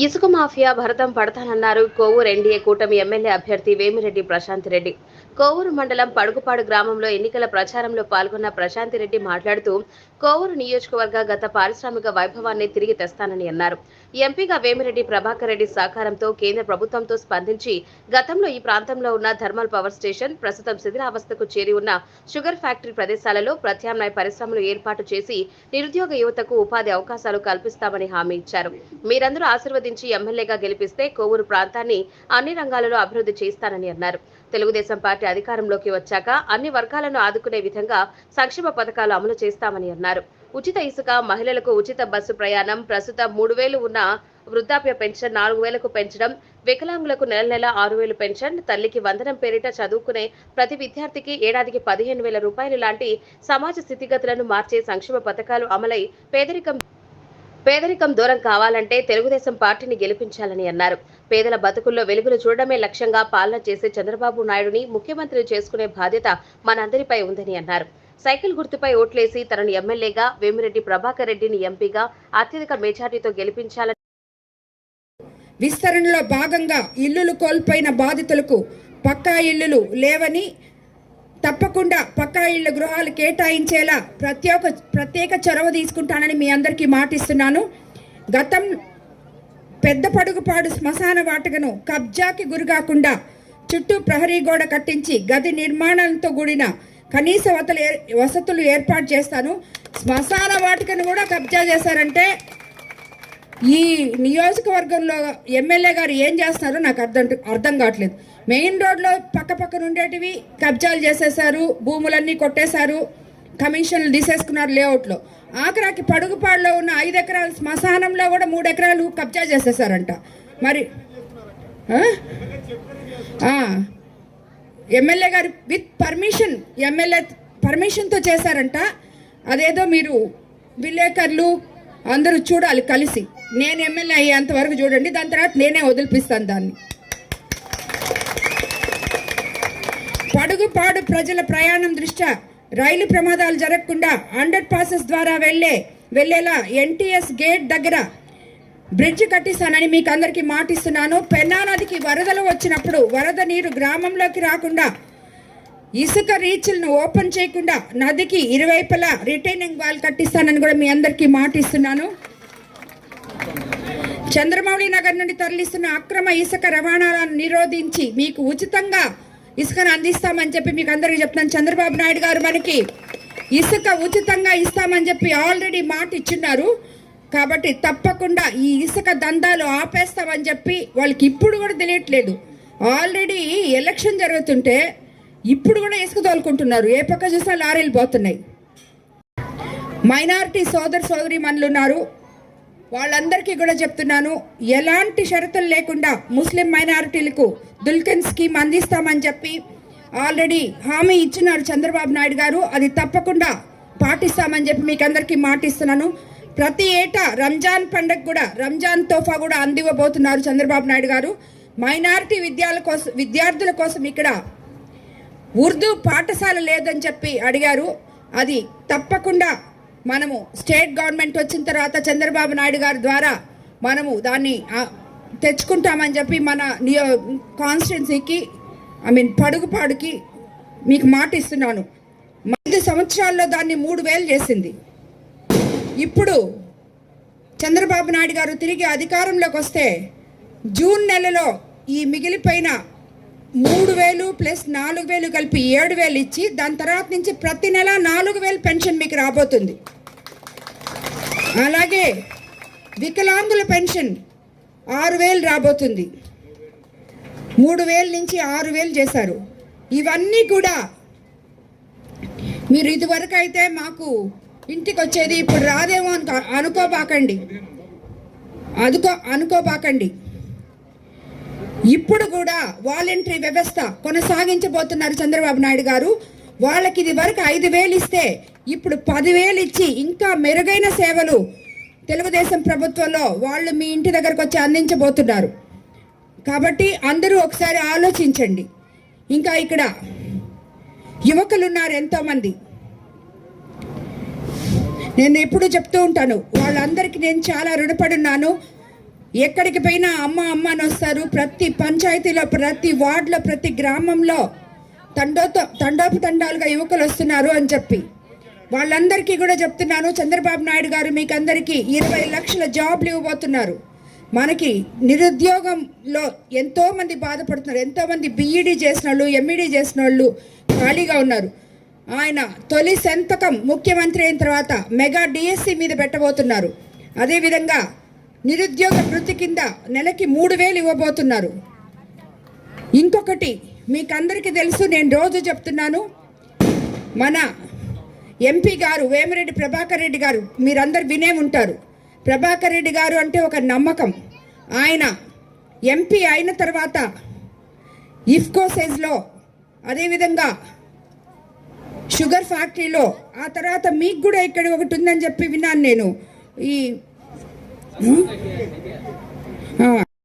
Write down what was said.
ఇసుక మాఫియా భరతం పడతానన్నారు కోవూరు ఎన్డీఏ కూటమి ఎమ్మెల్యే అభ్యర్థి వేమిరెడ్డి ప్రశాంతిరెడ్డి. కోవూరు మండలం పడుగుపాడు గ్రామంలో ఎన్నికల ప్రచారంలో పాల్గొన్న ప్రశాంతిరెడ్డి మాట్లాడుతూ కోవూరు నియోజకవర్గ గత పారిశ్రామిక వైభవాన్ని తిరిగి తెస్తానని అన్నారు. ఎంపీగా వేమిరెడ్డి ప్రభాకర్ రెడ్డి సహకారంతో కేంద్ర ప్రభుత్వంతో స్పందించి గతంలో ఈ ప్రాంతంలో ఉన్న థర్మల్ పవర్ స్టేషన్, ప్రస్తుతం శిథిలావస్థకు చేరి ఉన్న షుగర్ ఫ్యాక్టరీ ప్రదేశాలలో ప్రత్యామ్నాయ పరిశ్రమలు ఏర్పాటు చేసి నిరుద్యోగ యువతకు ఉపాధి అవకాశాలు కల్పిస్తామని హామీ ఇచ్చారు. మీరందరూ ఆశీర్వదించి ఎమ్మెల్యేగా గెలిపిస్తే కోవూరు ప్రాంతాన్ని అన్ని రంగాలలో అభివృద్ధి చేస్తానని అన్నారు. తెలుగుదేశం పార్టీ అధికారంలోకి వచ్చాక అన్ని వర్గాలను ఆదుకునే విధంగా సంక్షేమ పథకాలు అమలు చేస్తామని అన్నారు. ఉచిత ఇసుక, మహిళలకు ఉచిత బస్సు ప్రయాణం, ప్రస్తుతం 3,000 ఉన్న వృద్ధాప్య పెన్షన్ 4,000కు పెంచడం, వికలాంగులకు నెల నెల 6,000 పెన్షన్, తల్లికి వందనం పేరిట చదువుకునే ప్రతి విద్యార్థికి ఏడాదికి 15,000 రూపాయలు లాంటి సమాజ స్థితిగతులను మార్చే సంక్షేమ పథకాలు అమలై పేదరికం దూరం కావాలంటే తెలుగుదేశం పార్టీని గెలిపించాలని అన్నారు. పేదల బతుకుల్లో వెలుగులు చూడడమే లక్ష్యంగా పాలన చేసే చంద్రబాబు నాయుడుని ముఖ్యమంత్రి చేసుకునే బాధ్యత మనందరిపై ఉందని అన్నారు. సైకిల్ గుర్తుపై ఓట్లేసి తనను ఎమ్మెల్యేగా, వేమిరెడ్డి ప్రభాకర్ రెడ్డిని ఎంపీగా అత్యధిక మెజార్టీతో గెలిపించాలని. విస్తరణలో భాగంగా ఇల్లులు కోల్పోయిన బాధితులకు పక్కా ఇల్లులు లేవని, తప్పకుండా పక్కా ఇళ్ల గృహాలు కేటాయించేలా ప్రత్యేక చొరవ తీసుకుంటానని మీ అందరికీ మాటిస్తున్నాను. గతం పెద్ద పడుగుపాడు శ్మశాన వాటికను కబ్జాకి గురికాకుండా చుట్టూ ప్రహరీ గోడ కట్టించి గది నిర్మాణంతో కూడిన కనీస వసతులు ఏర్పాటు చేస్తాను. శ్మశాన వాటికను కూడా కబ్జా చేశారంటే ఈ నియోజకవర్గంలో ఎమ్మెల్యే గారు ఏం చేస్తున్నారో నాకు అర్థం కావట్లేదు. మెయిన్ రోడ్లో పక్కన ఉండేటివి కబ్జాలు చేసేశారు, భూములన్నీ కొట్టేశారు, కమిషన్లు తీసేసుకున్నారు లేఅవుట్లో. ఆఖరాకి పడుగుపాడులో ఉన్న 5 ఎకరాల శ్మశానంలో కూడా 3 ఎకరాలు కబ్జా చేసేసారంట. మరి ఎమ్మెల్యే గారు విత్ పర్మిషన్, ఎమ్మెల్యే పర్మిషన్తో చేశారంట. అదేదో మీరు విలేకరులు అందరూ చూడాలి కలిసి. నేను ఎమ్మెల్యే అయ్యేంతవరకు చూడండి, దాని తర్వాత నేనే వదిలిపిస్తాను దాన్ని. పడుగుపాడు ప్రజల ప్రయాణం దృష్ట్యా రైలు ప్రమాదాలు జరగకుండా అండర్ పాసెస్ ద్వారా వెళ్ళేలా NTS గేట్ దగ్గర బ్రిడ్జ్ కట్టిస్తానని మీకు అందరికీ మాటిస్తున్నాను. పెన్నా నదికి వరదలు వచ్చినప్పుడు వరద నీరు గ్రామంలోకి రాకుండా, ఇసుక రీచ్లను ఓపెన్ చేయకుండా నదికి ఇరువైపులా రిటైనింగ్ వాల్ కట్టిస్తానని కూడా మీ అందరికీ మాటిస్తున్నాను. చంద్రమౌళి నగర్ నుండి తరలిస్తున్న అక్రమ ఇసుక రవాణాలను నిరోధించి మీకు ఉచితంగా ఇసుకను అందిస్తామని చెప్పి మీకు అందరికీ చెప్తున్నాను. చంద్రబాబు నాయుడు గారు మనకి ఇసుక ఉచితంగా ఇస్తామని చెప్పి ఆల్రెడీ మాట ఇచ్చున్నారు. కాబట్టి తప్పకుండా ఈ ఇసుక దందాలు ఆపేస్తామని చెప్పి వాళ్ళకి ఇప్పుడు కూడా తెలియట్లేదు. ఆల్రెడీ ఎలక్షన్ జరుగుతుంటే ఇప్పుడు కూడా ఇసుక తోలుకుంటున్నారు. ఏ పక్క చూసినా లారీలు పోతున్నాయి. మైనారిటీ సోదరి మనులు వాళ్ళందరికీ కూడా చెప్తున్నాను, ఎలాంటి షరతులు లేకుండా ముస్లిం మైనారిటీలకు దుల్కన్ స్కీమ్ అందిస్తామని చెప్పి ఆల్రెడీ హామీ ఇచ్చినారు చంద్రబాబు నాయుడు గారు. అది తప్పకుండా పాటిస్తామని చెప్పి మీకు అందరికీ మాటిస్తున్నాను. ప్రతి ఏటా రంజాన్ పండుగ కూడా రంజాన్ తోఫా కూడా అందివ్వబోతున్నారు చంద్రబాబు నాయుడు గారు. మైనారిటీ విద్యార్థుల కోసం ఇక్కడ ఉర్దూ పాఠశాల లేదని చెప్పి అడిగారు. అది తప్పకుండా మనము స్టేట్ గవర్నమెంట్ వచ్చిన తర్వాత చంద్రబాబు నాయుడు గారి ద్వారా మనము దాన్ని తెచ్చుకుంటామని చెప్పి మన కాన్స్టిట్యున్సీకి పడుగుపాడుకి మీకు మాట ఇస్తున్నాను. 5 సంవత్సరాల్లో దాన్ని 3,000 చేసింది. ఇప్పుడు చంద్రబాబు నాయుడు గారు తిరిగి అధికారంలోకి వస్తే జూన్ నెలలో ఈ మిగిలిపోయిన 3,000 ప్లస్ 4,000 కలిపి 7,000 ఇచ్చి దాని తర్వాత నుంచి ప్రతి నెల 4,000 పెన్షన్ మీకు రాబోతుంది. అలాగే వికలాంగుల పెన్షన్ 6,000 రాబోతుంది. 3,000 నుంచి 6,000 చేశారు. ఇవన్నీ కూడా మీరు ఇదివరకు అయితే మాకు ఇంటికి వచ్చేది, ఇప్పుడు రాదేమో అనుకోబాకండి. ఇప్పుడు కూడా వాలంటరీ వ్యవస్థ కొనసాగించబోతున్నారు చంద్రబాబు నాయుడు గారు. వాళ్ళకి ఇది వరకు 5,000 ఇస్తే ఇప్పుడు 10,000 ఇచ్చి ఇంకా మెరుగైన సేవలు తెలుగుదేశం ప్రభుత్వంలో వాళ్ళు మీ ఇంటి దగ్గరకు వచ్చి అందించబోతున్నారు. కాబట్టి అందరూ ఒకసారి ఆలోచించండి. ఇంకా ఇక్కడ యువకులు ఉన్నారు ఎంతోమంది. నేను ఎప్పుడు చెప్తూ ఉంటాను, వాళ్ళందరికీ నేను చాలా రుణపడి ఉన్నాను. ఎక్కడికి పోయినా అమ్మ అమ్మ అని వస్తారు. ప్రతి పంచాయతీలో, ప్రతి వార్డులో, ప్రతి గ్రామంలో తండోపతండాలుగా యువకులు వస్తున్నారు అని చెప్పి వాళ్ళందరికీ కూడా చెప్తున్నాను, చంద్రబాబు నాయుడు గారు మీకు అందరికీ 20 లక్షల జాబ్లు ఇవ్వబోతున్నారు. మనకి నిరుద్యోగంలో ఎంతోమంది బాధపడుతున్నారు. ఎంతోమంది బీఈడీ చేసిన వాళ్ళు, ఎంఈడీ చేసిన వాళ్ళు ఖాళీగా ఉన్నారు. ఆయన తొలి సంతకం ముఖ్యమంత్రి అయిన తర్వాత మెగా డిఎస్సి మీద పెట్టబోతున్నారు. అదేవిధంగా నిరుద్యోగ వృత్తి కింద నెలకి 3,000 ఇవ్వబోతున్నారు. ఇంకొకటి మీకు అందరికీ తెలుసు, నేను రోజు చెప్తున్నాను, మన ఎంపీ గారు వేమిరెడ్డి ప్రభాకర్ రెడ్డి గారు మీరందరు వినే ఉంటారు. ప్రభాకర్ రెడ్డి గారు అంటే ఒక నమ్మకం. ఆయన ఎంపీ అయిన తర్వాత ఇఫ్కో సెజ్లో, అదేవిధంగా షుగర్ ఫ్యాక్టరీలో, ఆ తర్వాత మీకు కూడా ఇక్కడ ఒకటి ఉందని చెప్పి విన్నాను నేను. ఈ